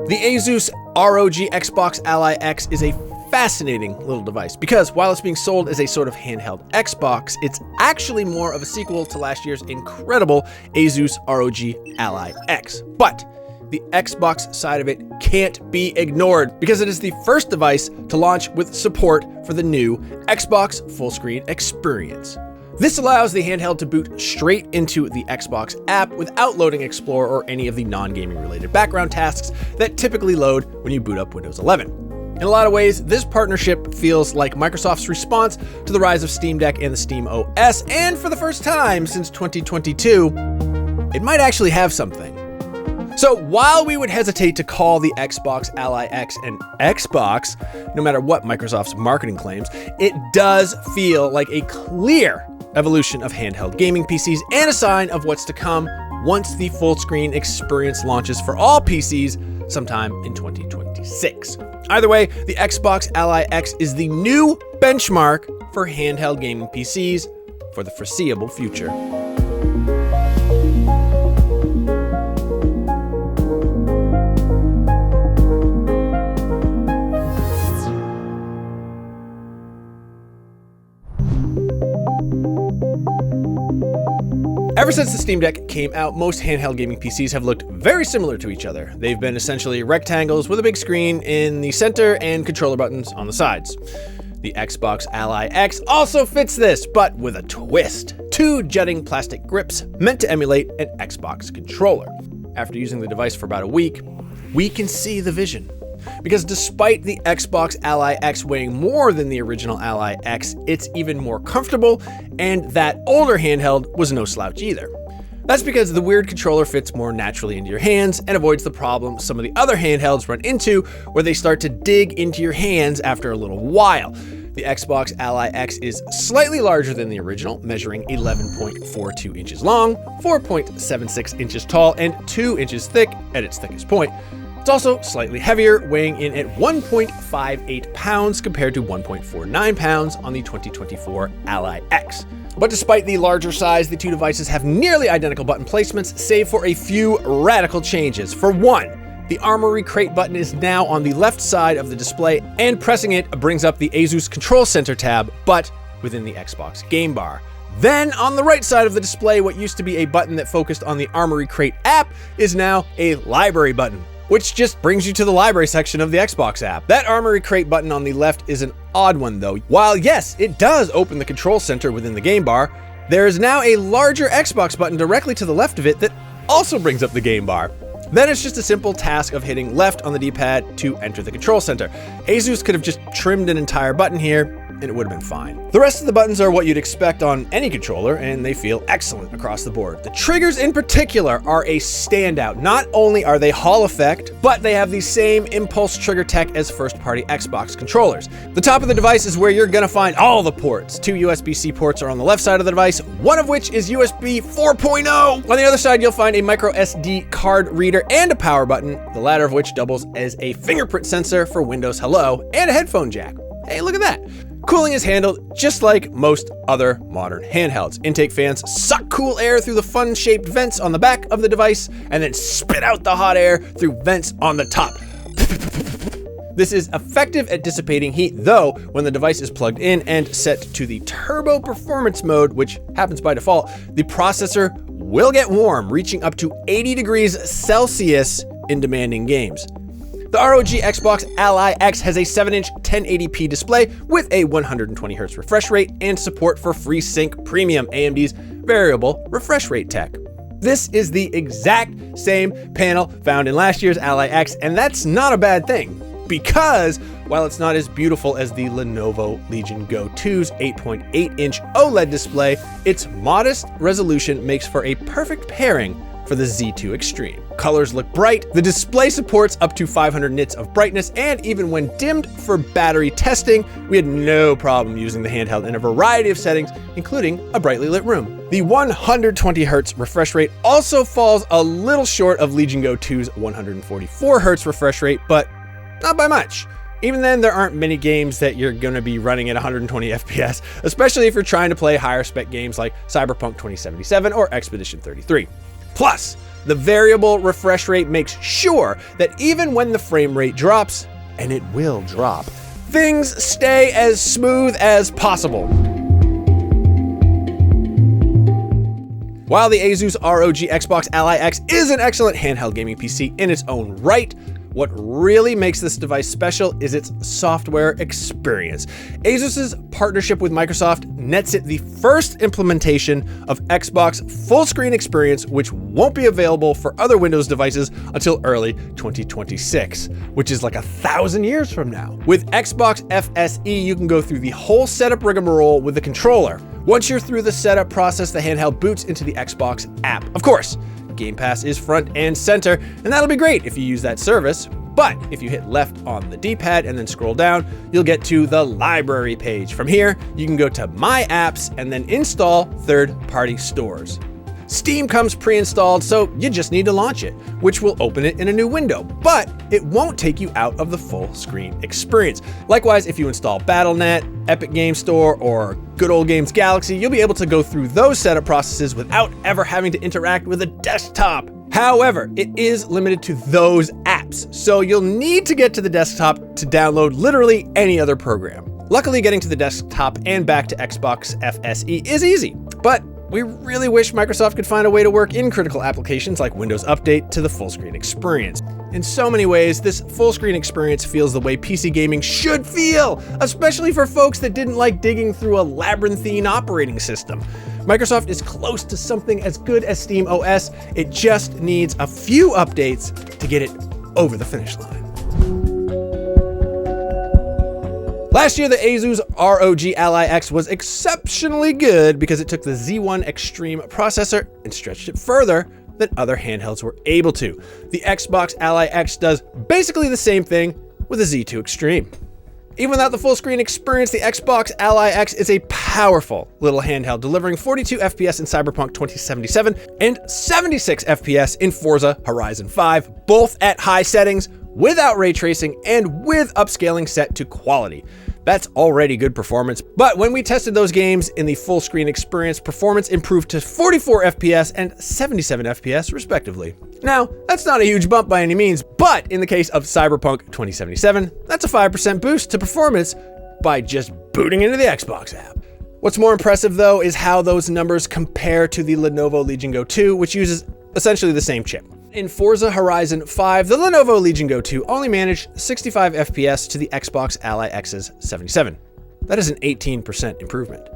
The Asus ROG Xbox Ally X is a fascinating little device because while it's being sold as a sort of handheld Xbox, it's actually more of a sequel to last year's incredible Asus ROG Ally X. But the Xbox side of it can't be ignored because it is the first device to launch with support for the new Xbox full screen experience. This allows the handheld to boot straight into the Xbox app without loading Explorer or any of the non-gaming related background tasks that typically load when you boot up Windows 11. In a lot of ways, this partnership feels like Microsoft's response to the rise of Steam Deck and the Steam OS, and for the first time since 2022, it might actually have something. So while we would hesitate to call the Xbox Ally X an Xbox, no matter what Microsoft's marketing claims, it does feel like a clear evolution of handheld gaming PCs and a sign of what's to come once the full screen experience launches for all PCs sometime in 2026. Either way, the Xbox Ally X is the new benchmark for handheld gaming PCs for the foreseeable future. Ever since the Steam Deck came out, most handheld gaming PCs have looked very similar to each other. They've been essentially rectangles with a big screen in the center and controller buttons on the sides. The Xbox Ally X also fits this, but with a twist. Two jutting plastic grips meant to emulate an Xbox controller. After using the device for about a week, we can see the vision. Because despite the Xbox Ally X weighing more than the original Ally X, it's even more comfortable, and that older handheld was no slouch either. That's because the weird controller fits more naturally into your hands and avoids the problem some of the other handhelds run into, where they start to dig into your hands after a little while. The Xbox Ally X is slightly larger than the original, measuring 11.42 inches long, 4.76 inches tall, and 2 inches thick at its thickest point. It's also slightly heavier, weighing in at 1.58 pounds compared to 1.49 pounds on the 2024 Ally X. But despite the larger size, the two devices have nearly identical button placements, save for a few radical changes. For one, the Armory Crate button is now on the left side of the display, and pressing it brings up the Asus Control Center tab, but within the Xbox game bar. Then on the right side of the display, what used to be a button that focused on the Armory Crate app is now a library button, which just brings you to the library section of the Xbox app. That Armory Crate button on the left is an odd one though. While yes, it does open the control center within the game bar, there is now a larger Xbox button directly to the left of it that also brings up the game bar. Then it's just a simple task of hitting left on the D-pad to enter the control center. Asus could have just trimmed an entire button here, and it would have been fine. The rest of the buttons are what you'd expect on any controller, and they feel excellent across the board. The triggers in particular are a standout. Not only are they Hall effect, but they have the same impulse trigger tech as first-party Xbox controllers. The top of the device is where you're gonna find all the ports. Two USB-C ports are on the left side of the device, one of which is USB 4.0. On the other side, you'll find a micro SD card reader and a power button, the latter of which doubles as a fingerprint sensor for Windows Hello, and a headphone jack. Hey, look at that. Cooling is handled just like most other modern handhelds. Intake fans suck cool air through the fun-shaped vents on the back of the device and then spit out the hot air through vents on the top. This is effective at dissipating heat, though when the device is plugged in and set to the turbo performance mode, which happens by default, the processor will get warm, reaching up to 80 degrees Celsius in demanding games. The ROG Xbox Ally X has a 7-inch 1080p display with a 120Hz refresh rate and support for FreeSync Premium, AMD's variable refresh rate tech. This is the exact same panel found in last year's Ally X, and that's not a bad thing, because while it's not as beautiful as the Lenovo Legion Go 2's 8.8-inch OLED display, its modest resolution makes for a perfect pairing for the Z2 Extreme. Colors look bright, the display supports up to 500 nits of brightness, and even when dimmed for battery testing, we had no problem using the handheld in a variety of settings, including a brightly lit room. The 120Hz refresh rate also falls a little short of Legion Go 2's 144Hz refresh rate, but not by much. Even then, there aren't many games that you're gonna be running at 120 FPS, especially if you're trying to play higher spec games like Cyberpunk 2077 or Expedition 33. Plus, the variable refresh rate makes sure that even when the frame rate drops, and it will drop, things stay as smooth as possible. While the Asus ROG Xbox Ally X is an excellent handheld gaming PC in its own right, what really makes this device special is its software experience. Asus's partnership with Microsoft nets it the first implementation of Xbox full screen experience, which won't be available for other Windows devices until early 2026, which is like 1,000 years from now. With Xbox FSE, you can go through the whole setup rigmarole with the controller. Once you're through the setup process, the handheld boots into the Xbox app. Of course, Game Pass is front and center, and that'll be great if you use that service. But if you hit left on the D-pad and then scroll down, you'll get to the library page. From here, you can go to My Apps and then install third-party stores. Steam comes pre-installed, so you just need to launch it, which will open it in a new window, but it won't take you out of the full screen experience. Likewise, if you install Battle.net, Epic Game Store, or Good Old Games Galaxy, you'll be able to go through those setup processes without ever having to interact with a desktop. However, it is limited to those apps, so you'll need to get to the desktop to download literally any other program. Luckily, getting to the desktop and back to Xbox FSE is easy, but we really wish Microsoft could find a way to work in critical applications like Windows Update to the full screen experience. In so many ways, this full screen experience feels the way PC gaming should feel, especially for folks that didn't like digging through a labyrinthine operating system. Microsoft is close to something as good as Steam OS. It just needs a few updates to get it over the finish line. Last year, the Asus ROG Ally X was exceptionally good because it took the Z2 Extreme processor and stretched it further than other handhelds were able to. The Xbox Ally X does basically the same thing with the Z2 Extreme. Even without the full screen experience, the Xbox Ally X is a powerful little handheld, delivering 42 FPS in Cyberpunk 2077 and 76 FPS in Forza Horizon 5, both at high settings, without ray tracing, and with upscaling set to quality. That's already good performance, but when we tested those games in the full screen experience, performance improved to 44 FPS and 77 FPS respectively. Now, that's not a huge bump by any means, but in the case of Cyberpunk 2077, that's a 5% boost to performance by just booting into the Xbox app. What's more impressive though is how those numbers compare to the Lenovo Legion Go 2, which uses essentially the same chip. In Forza Horizon 5, the Lenovo Legion Go 2 only managed 65 FPS to the Xbox Ally X's 77. That is an 18% improvement.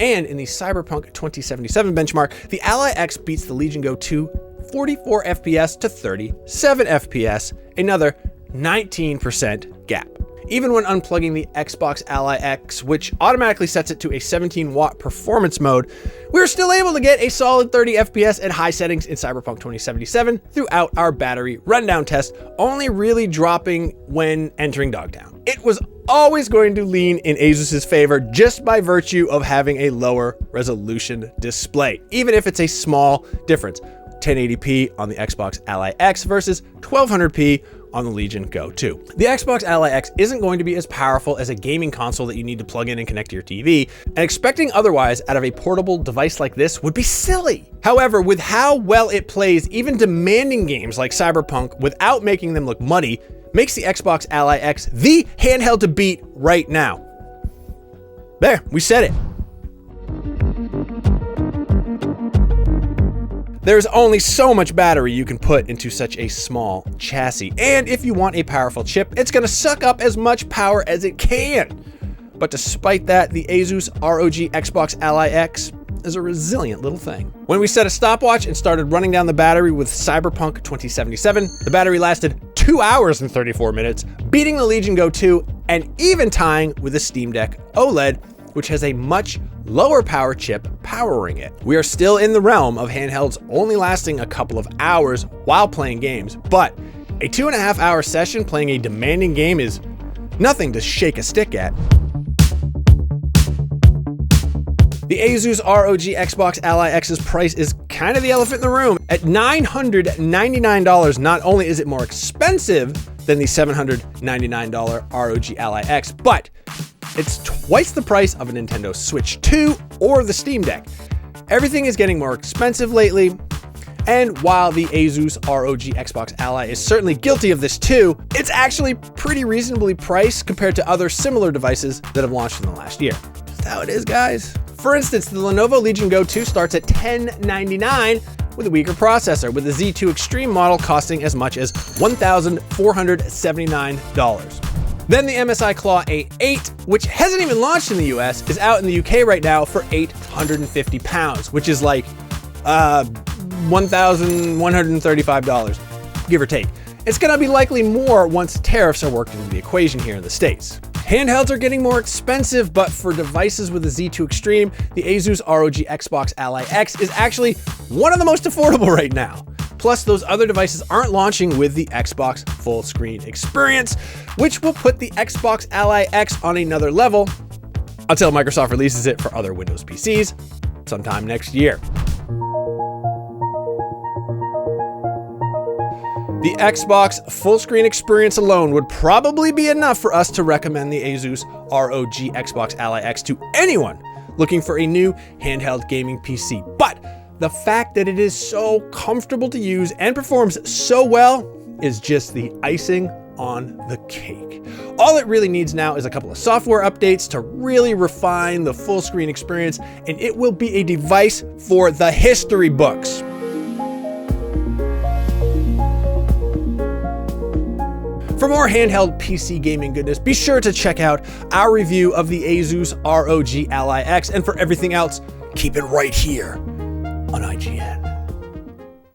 And in the Cyberpunk 2077 benchmark, the Ally X beats the Legion Go 2 44 FPS to 37 FPS, another 19% gap. Even when unplugging the Xbox Ally X, which automatically sets it to a 17-watt performance mode, we're still able to get a solid 30 FPS at high settings in Cyberpunk 2077 throughout our battery rundown test, only really dropping when entering Dogtown. It was always going to lean in Asus's favor just by virtue of having a lower resolution display, even if it's a small difference. 1080p on the Xbox Ally X versus 1200p on the Legion Go 2. The Xbox Ally X isn't going to be as powerful as a gaming console that you need to plug in and connect to your TV, and expecting otherwise out of a portable device like this would be silly. However, with how well it plays even demanding games like Cyberpunk without making them look muddy, makes the Xbox Ally X the handheld to beat right now. There, we said it. There's only so much battery you can put into such a small chassis, and if you want a powerful chip, it's gonna suck up as much power as it can. But despite that, the Asus ROG Xbox Ally X is a resilient little thing. When we set a stopwatch and started running down the battery with Cyberpunk 2077, the battery lasted 2 hours and 34 minutes, beating the Legion Go 2 and even tying with the Steam Deck OLED, which has a much lower power chip powering it. We are still in the realm of handhelds only lasting a couple of hours while playing games, but a 2.5 hour session playing a demanding game is nothing to shake a stick at. The Asus ROG Xbox Ally X's price is kind of the elephant in the room. At $999, not only is it more expensive than the $799 ROG Ally X, but it's twice the price of a Nintendo Switch 2 or the Steam Deck. Everything is getting more expensive lately, And while the Asus ROG Xbox Ally is certainly guilty of this too, it's actually pretty reasonably priced compared to other similar devices that have launched in the last year. Just how it is, guys. For instance, the Lenovo Legion Go 2 starts at $1099 with a weaker processor, with the Z2 Extreme model costing as much as $1,479. Then the MSI Claw A8, which hasn't even launched in the US, is out in the UK right now for £850, which is like $1,135, give or take. It's gonna be likely more once tariffs are worked into the equation here in the States. Handhelds are getting more expensive, but for devices with the Z2 Extreme, the Asus ROG Xbox Ally X is actually one of the most affordable right now. Plus, those other devices aren't launching with the Xbox full screen experience, which will put the Xbox Ally X on another level until Microsoft releases it for other Windows PCs sometime next year. The Xbox full screen experience alone would probably be enough for us to recommend the Asus ROG Xbox Ally X to anyone looking for a new handheld gaming PC. But the fact that it is so comfortable to use and performs so well is just the icing on the cake. All it really needs now is a couple of software updates to really refine the full screen experience, and it will be a device for the history books. For more handheld PC gaming goodness, be sure to check out our review of the Asus ROG Ally X, and for everything else, keep it right here on IGN.